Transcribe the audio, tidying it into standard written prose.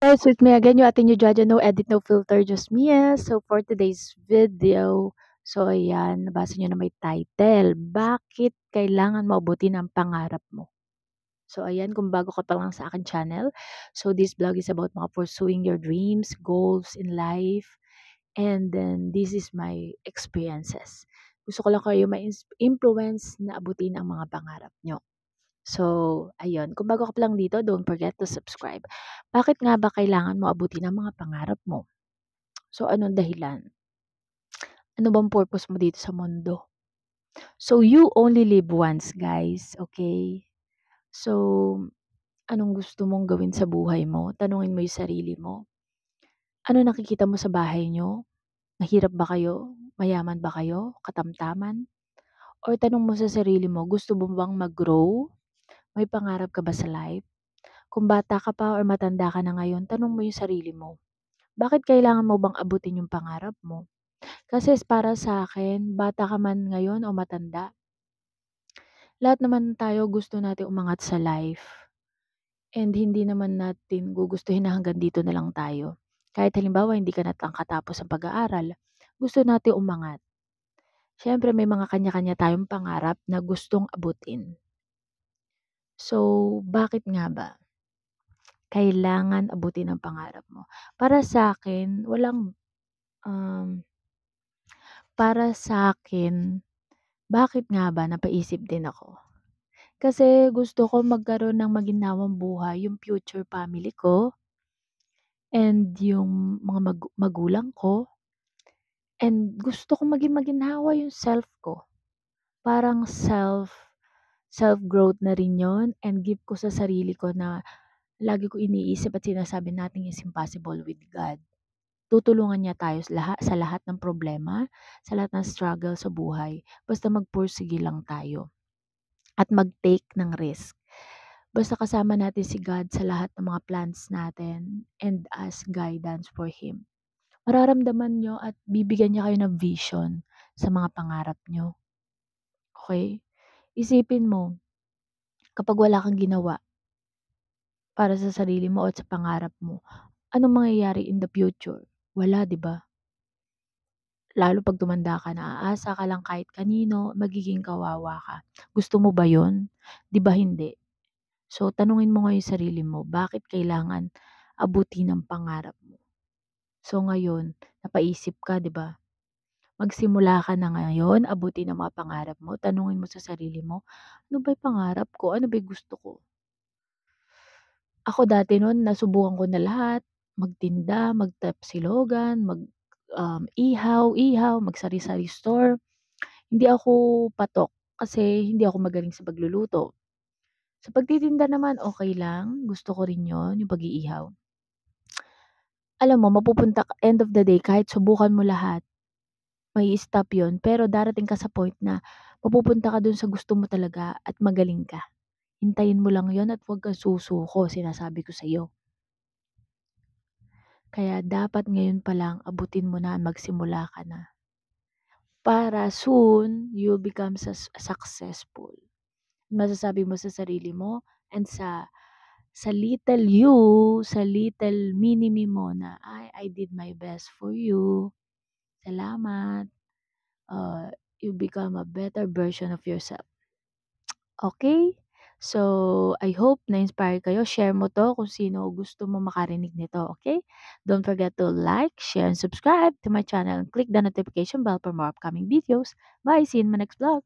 Guys, with me again, yung ating new Jaja, no edit, no filter, just me. So, for today's video, so ayan, nabasa nyo na may title, Bakit Kailangan Mo Abutin ang Pangarap Mo? So, ayan, kung bago ka pa lang sa akin channel, so this vlog is about mga pursuing your dreams, goals in life, and then this is my experiences. Gusto ko lang kayo ma-influence na abutin ang mga pangarap nyo. So, ayun. Kung bago ka pa lang dito, don't forget to subscribe. Bakit nga ba kailangan mo abutin ang mga pangarap mo? So, anong dahilan? Ano bang purpose mo dito sa mundo? So, you only live once, guys. Okay? So, anong gusto mong gawin sa buhay mo? Tanungin mo yung sarili mo. Ano nakikita mo sa bahay nyo? Mahirap ba kayo? Mayaman ba kayo? Katamtaman? Or tanong mo sa sarili mo, gusto mo bang mag-grow? May pangarap ka ba sa life? Kung bata ka pa or matanda ka na ngayon, tanong mo yung sarili mo, bakit kailangan mo bang abutin yung pangarap mo? Kasi para sa akin, bata ka man ngayon o matanda, lahat naman tayo gusto natin umangat sa life. And hindi naman natin gugustuhin na hanggang dito na lang tayo. Kahit halimbawa hindi ka katapos ng pag-aaral, gusto natin umangat. Siyempre may mga kanya-kanya tayong pangarap na gustong abutin. So, bakit nga ba? Kailangan abutin ang pangarap mo. Para sa akin, um, para sa akin, bakit nga ba napaisip din ako? Kasi gusto ko magkaroon ng maginhawang buhay, yung future family ko, and yung mga magulang ko, and gusto ko maging maginhawa yung self ko. Parang self-growth na rin yon and give ko sa sarili ko na lagi ko iniisip at sinasabi natin is impossible with God. Tutulungan niya tayo sa lahat ng problema, sa lahat ng struggle sa buhay. Basta magpursige lang tayo at mag-take ng risk. Basta kasama natin si God sa lahat ng mga plans natin and ask guidance for Him. Mararamdaman nyo at bibigyan niya kayo ng vision sa mga pangarap nyo. Okay? Isipin mo, kapag wala kang ginawa para sa sarili mo at sa pangarap mo, anong mangyayari in the future? Wala, di ba? Lalo 'pag tumanda ka na, aasa ka lang kahit kanino, magiging kawawa ka. Gusto mo ba 'yun? 'Di ba hindi? So, tanungin mo nga yung sarili mo, bakit kailangan abutin ang pangarap mo? So, ngayon, napaisip ka, 'di ba? Magsimula ka na ngayon, abutin ang mga pangarap mo. Tanungin mo sa sarili mo, ano ba yung pangarap ko? Ano ba yung gusto ko? Ako dati nun, nasubukan ko na lahat. Magtinda, magtapsilogan, ihaw-ihaw, magsari-sari store. Hindi ako patok kasi hindi ako magaling sa pagluluto. Sa pagtitinda naman, okay lang. Gusto ko rin yon yung pag-iihaw. Alam mo, end of the day, kahit subukan mo lahat, may stop yon. Pero darating ka sa point na mapupunta ka dun sa gusto mo talaga at magaling ka. Hintayin mo lang yon at huwag kang susuko, sinasabi ko sa'yo. Kaya dapat ngayon pa lang abutin mo na, magsimula ka na. Para soon, you'll become successful. Masasabi mo sa sarili mo and sa little you, sa little mini-me mo na, I did my best for you. Salamat. You become a better version of yourself. Okay? So, I hope na-inspire kayo. Share mo to kung sino gusto mo makarinig nito. Okay? Don't forget to like, share, and subscribe to my channel and click the notification bell for more upcoming videos. Bye! See you in my next vlog.